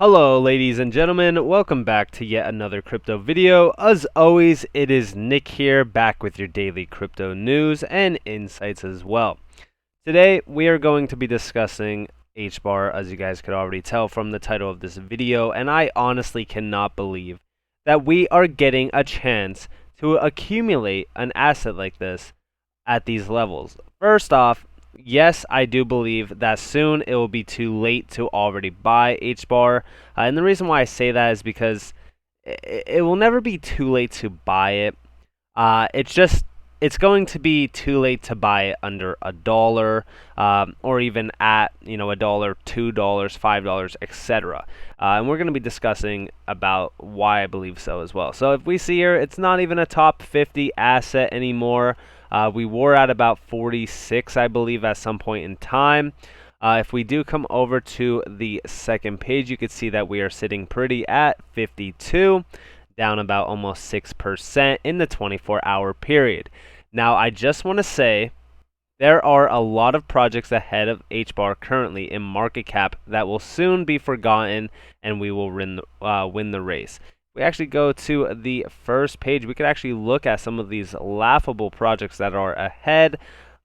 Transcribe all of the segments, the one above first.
Hello ladies and gentlemen, welcome back to yet another crypto video. As always, it is Nick here, back with your daily crypto news and insights as well. Today we are going to be discussing Hbar, as you guys could already tell from the title of this video, and I honestly cannot believe that we are getting a chance to accumulate an asset like this at these levels. First off, yes, I do believe that soon it will be too late to already buy Hbar. And the reason why I say that is because it will never be too late to buy it. It's going to be too late to buy it under $1, or even at $1, $2, $5, etc. And we're going to be discussing about why I believe so as well. So if we see here, it's not even a top 50 asset anymore. We were at about 46, I believe, at some point in time. If we do come over to the second page, you can see that we are sitting pretty at 52, down about almost 6% in the 24-hour period. Now, I just want to say there are a lot of projects ahead of Hbar currently in market cap that will soon be forgotten, and we will win the race. We actually go to the first page, we could actually look at some of these laughable projects that are ahead,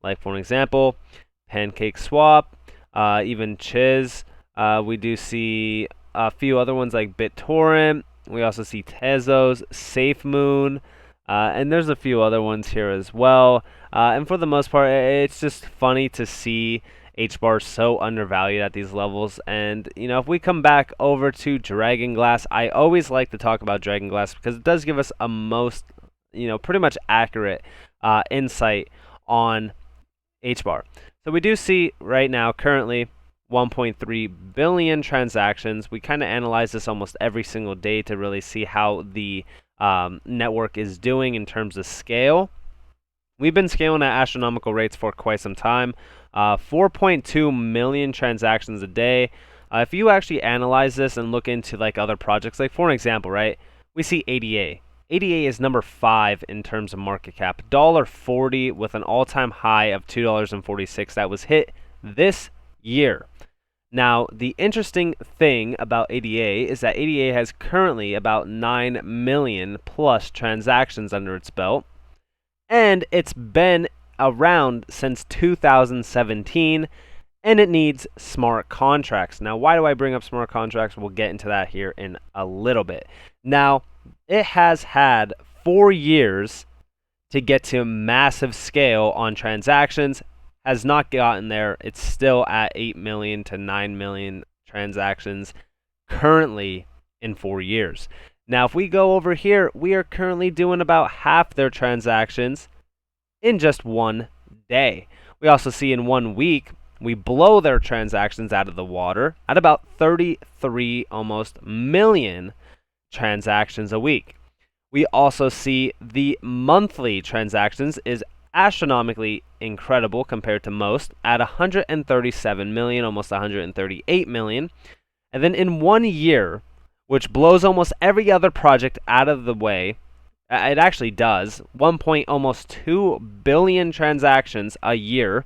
like for example, Pancake Swap, even Chiz. We do see a few other ones like BitTorrent. We also see Tezos, SafeMoon, and there's a few other ones here as well. And for the most part, it's just funny to see Hbar so undervalued at these levels. And if we come back over to Dragonglass, I always like to talk about Dragonglass because it does give us a most pretty much accurate insight on Hbar. So we do see right now currently 1.3 billion transactions. We kind of analyze this almost every single day to really see how the network is doing in terms of scale. We've been scaling at astronomical rates for quite some time. 4.2 million transactions a day. If you actually analyze this and look into like other projects, like for an example, right, we see ADA. ADA is number 5 in terms of market cap, $1.40 with an all-time high of $2.46 that was hit this year. Now, the interesting thing about ADA is that ADA has currently about 9 million plus transactions under its belt, and it's been around since 2017, and it needs smart contracts. Now, why do I bring up smart contracts? We'll get into that here in a little bit. Now, it has had 4 years to get to massive scale on transactions, has not gotten there. It's still at 8 million to 9 million transactions currently in 4 years. Now, if we go over here, we are currently doing about half their transactions in just 1 day. We also see in 1 week, we blow their transactions out of the water at about 33 almost million transactions a week. We also see the monthly transactions is astronomically incredible compared to most at 137 million, almost 138 million. And then in 1 year, which blows almost every other project out of the way, it actually does, almost 2 billion transactions a year,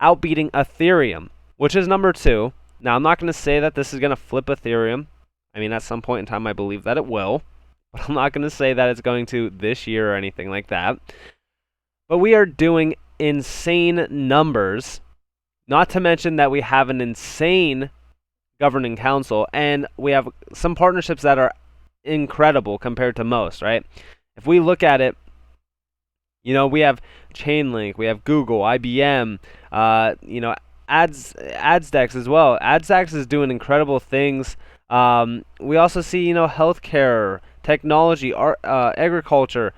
outbeating Ethereum, which is number 2. Now, I'm not going to say that this is going to flip Ethereum. I mean, at some point in time, I believe that it will. But I'm not going to say that it's going to this year or anything like that. But we are doing insane numbers, not to mention that we have an insane governing council, and we have some partnerships that are incredible compared to most, right? If we look at it, we have Chainlink, we have Google, IBM, AdsDex as well. AdsDex is doing incredible things. We also see, healthcare, technology, agriculture,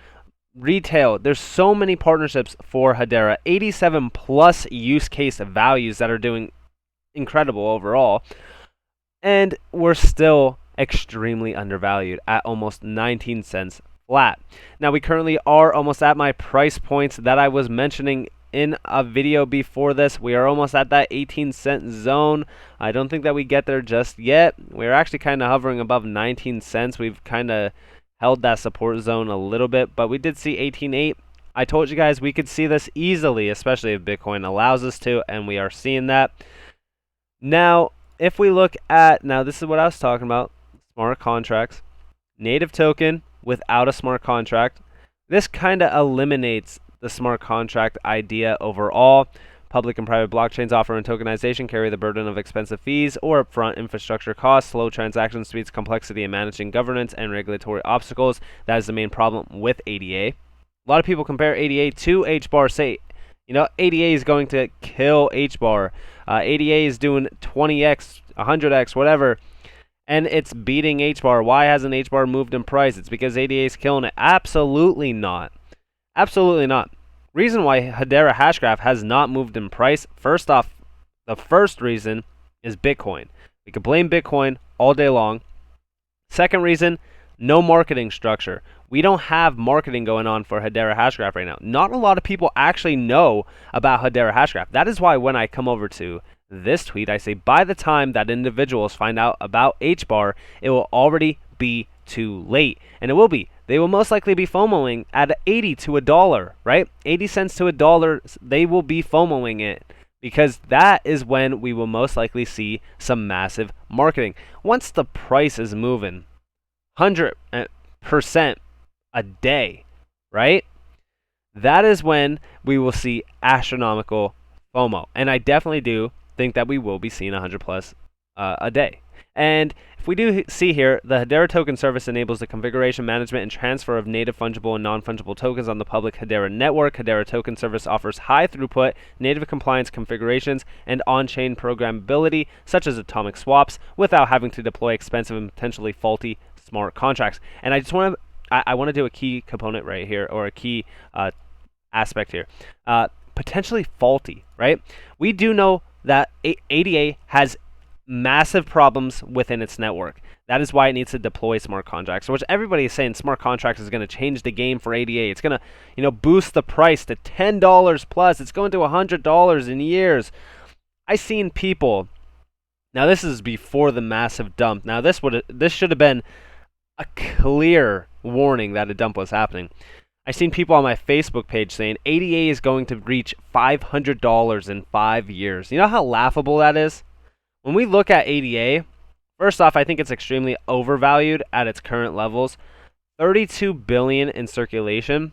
retail. There's so many partnerships for Hedera. 87 plus use case values that are doing incredible overall. And we're still extremely undervalued at almost 19 cents flat. Now, we currently are almost at my price points that I was mentioning in a video before this. We are almost at that 18-cent zone. I don't think that we get there just yet. We're actually kind of hovering above 19 cents. We've kind of held that support zone a little bit, but we did see 18.8. I told you guys we could see this easily, especially if Bitcoin allows us to, and we are seeing that. Now, if we look at, now this is what I was talking about, smart contracts, native token without a smart contract. This kind of eliminates the smart contract idea overall. Public and private blockchains offering tokenization carry the burden of expensive fees or upfront infrastructure costs, slow transaction speeds, complexity in managing governance, and regulatory obstacles. That is the main problem with ADA. A lot of people compare ADA to HBAR, say, ADA is going to kill HBAR. ADA is doing 20x, 100x, whatever, and it's beating HBAR. Why hasn't HBAR moved in price? It's because ADA is killing it. Absolutely not. Absolutely not. Reason why Hedera Hashgraph has not moved in price, first off, the first reason is Bitcoin. We could blame Bitcoin all day long. Second reason, no marketing structure. We don't have marketing going on for Hedera Hashgraph right now. Not a lot of people actually know about Hedera Hashgraph. That is why when I come over to this tweet, I say by the time that individuals find out about HBAR, it will already be too late. And it will be. They will most likely be FOMOing at 80 to $1, right? 80 cents to $1, they will be FOMOing it, because that is when we will most likely see some massive marketing. Once the price is moving 100% a day, right? That is when we will see astronomical FOMO. And I definitely do think that we will be seeing 100 plus a day. And if we do see here, the Hedera token service enables the configuration, management, and transfer of native fungible and non-fungible tokens on the public Hedera network. Hedera token service offers high throughput, native compliance configurations, and on-chain programmability, such as atomic swaps, without having to deploy expensive and potentially faulty smart contracts. And I just want to do a key component right here, or a key aspect here. Potentially faulty, right? We do know that ADA has massive problems within its network. That is why it needs to deploy smart contracts, which everybody is saying smart contracts is going to change the game for ADA. It's going to, boost the price to $10 plus. It's going to $100 in years. I seen people. Now this is before the massive dump. Now this should have been a clear warning that a dump was happening. I seen people on my Facebook page saying ADA is going to reach $500 in 5 years. You know how laughable that is? When we look at ADA, first off, I think it's extremely overvalued at its current levels. 32 billion in circulation,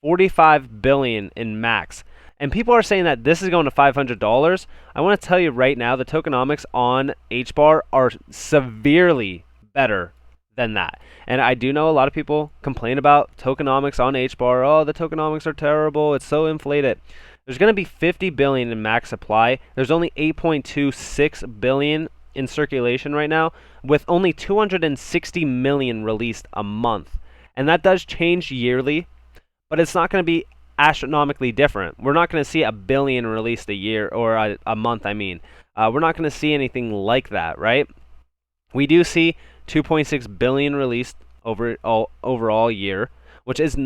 45 billion in max. And people are saying that this is going to $500. I want to tell you right now, the tokenomics on HBAR are severely better than that. And I do know a lot of people complain about tokenomics on HBAR. Oh, the tokenomics are terrible. It's so inflated. There's going to be 50 billion in max supply. There's only 8.26 billion in circulation right now, with only 260 million released a month. And that does change yearly, but it's not going to be astronomically different. We're not going to see a billion released a year, or a month, I mean. We're not going to see anything like that, right? We do see 2.6 billion released overall year, which is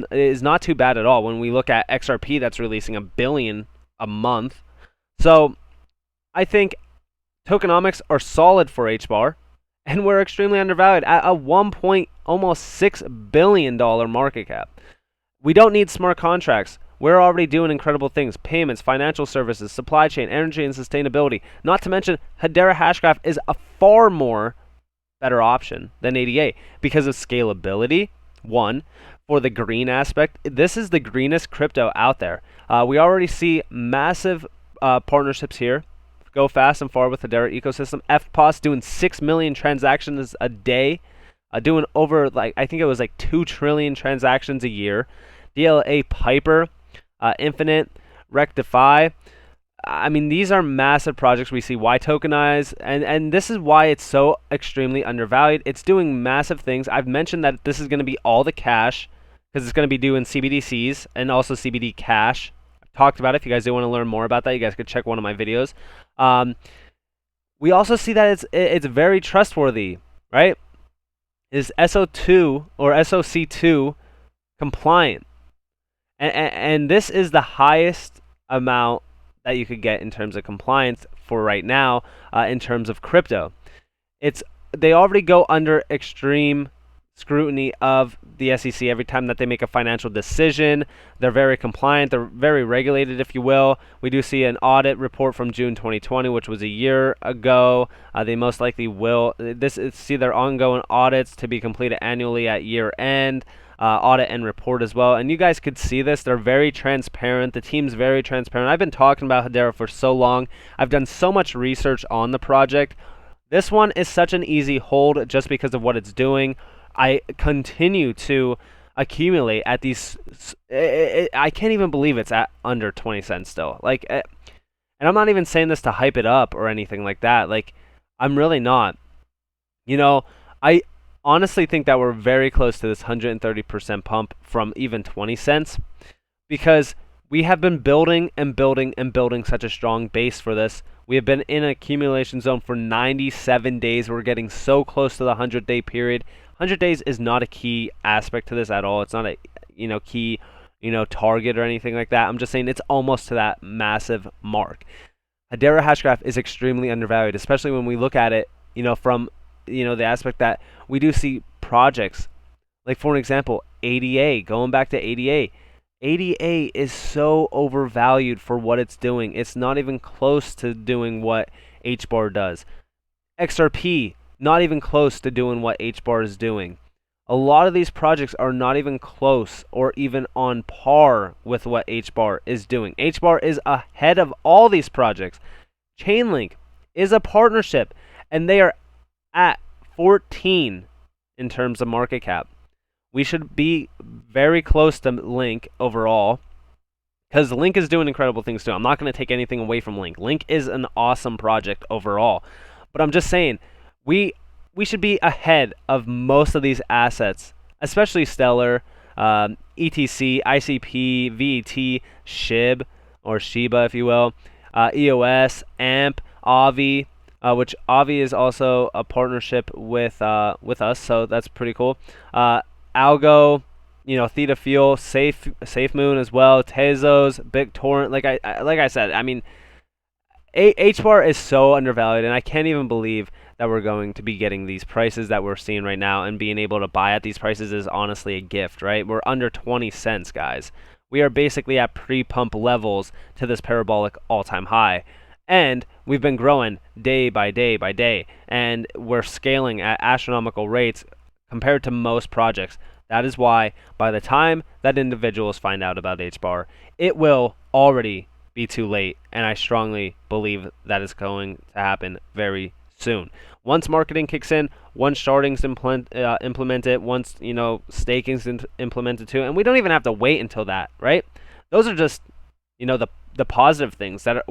not too bad at all when we look at XRP that's releasing a billion a month. So I think tokenomics are solid for HBAR, and we're extremely undervalued at a almost $6 billion market cap. We don't need smart contracts. We're already doing incredible things: payments, financial services, supply chain, energy, and sustainability. Not to mention, Hedera Hashgraph is a far more better option than ADA because of scalability. One, for the green aspect, this is the greenest crypto out there. We already see massive partnerships here. Go fast and far with the Hedera ecosystem. FPOS doing 6 million transactions a day, doing over, I think it was 2 trillion transactions a year. DLA Piper, Infinite, Rectify. I mean, these are massive projects. We see Y Tokenize, and this is why it's so extremely undervalued. It's doing massive things. I've mentioned that this is going to be all the cash, because it's going to be doing CBDCs and also CBD Cash. I've talked about it. If you guys do want to learn more about that, you guys could check one of my videos. We also see that it's very trustworthy, right? Is SO2 or SOC2 compliant? And this is the highest amount that you could get in terms of compliance for right now, in terms of crypto. They already go under extreme scrutiny of the SEC every time that they make a financial decision. They're very compliant. They're very regulated, if you will. We do see an audit report from June 2020, which was a year ago. They most likely will see their ongoing audits to be completed annually at year end. Audit and report as well. And you guys could see this. They're very transparent. The team's very transparent. I've been talking about Hedera for so long. I've done so much research on the project. This one is such an easy hold just because of what it's doing. I continue to accumulate at these. I can't even believe it's at under 20 cents still. Like, and I'm not even saying this to hype it up or anything like that. Like, I'm really not. You know, I honestly think that we're very close to this 130% pump from even 20 cents because we have been building and building and building such a strong base for this. We have been in an accumulation zone for 97 days. We're getting so close to the 100-day period. 100 days is not a key aspect to this at all. It's not a key target or anything like that. I'm just saying it's almost to that massive mark. Hedera Hashgraph is extremely undervalued, especially when we look at it from the aspect that we do see projects like, for an example, ADA. Going back to ADA. ADA is so overvalued for what it's doing. It's not even close to doing what Hbar does. XRP, not even close to doing what Hbar is doing. A lot of these projects are not even close or even on par with what Hbar is doing. Hbar is ahead of all these projects. Chainlink is a partnership, and they are at 14 in terms of market cap. We should be very close to Link overall, because Link is doing incredible things too. I'm not going to take anything away from Link. Link is an awesome project overall. But I'm just saying, we should be ahead of most of these assets, especially Stellar, ETC, ICP, VET, SHIB, or Shiba, if you will, EOS, AMP, Avi, which Avi is also a partnership with us, so that's pretty cool. ALGO, Theta Fuel, SafeMoon as well, Tezos, BitTorrent. Like I said, I mean, Hbar is so undervalued, and I can't even believe that we're going to be getting these prices that we're seeing right now, and being able to buy at these prices is honestly a gift, right? We're under 20 cents, guys. We are basically at pre-pump levels to this parabolic all-time high. And we've been growing day by day by day, and we're scaling at astronomical rates compared to most projects. That is why by the time that individuals find out about Hbar, it will already be too late, and I strongly believe that is going to happen very soon. Once marketing kicks in, once sharding's implemented, once staking's implemented too, and we don't even have to wait until that, right? Those are just the positive things that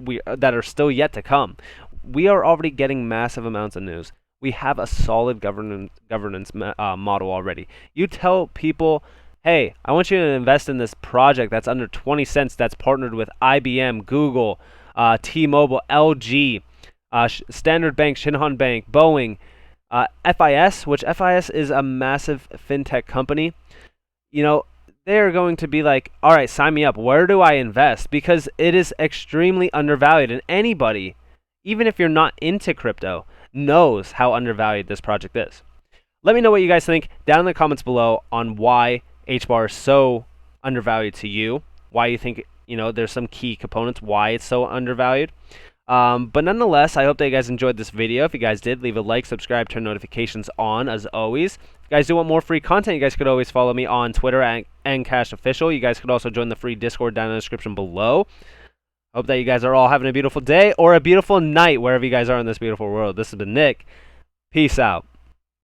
are still yet to come. We are already getting massive amounts of news. We have a solid governance model already. You tell people, hey, I want you to invest in this project that's under 20 cents that's partnered with IBM, Google, T-Mobile, LG, Standard Bank, Shinhan Bank, Boeing, FIS, which FIS is a massive fintech company. They're going to be like, all right, sign me up. Where do I invest? Because it is extremely undervalued, and anybody, even if you're not into crypto, knows how undervalued this project is. Let me know what you guys think down in the comments below on why Hbar is so undervalued to you, why you think there's some key components why it's so undervalued. But nonetheless, I hope that you guys enjoyed this video. If you guys did, leave a like, subscribe, turn notifications on as always. If you guys do want more free content, you guys could always follow me on Twitter at NCashOfficial. You guys could also join the free Discord down in the description below. Hope that you guys are all having a beautiful day or a beautiful night wherever you guys are in this beautiful world. This has been Nick. Peace out.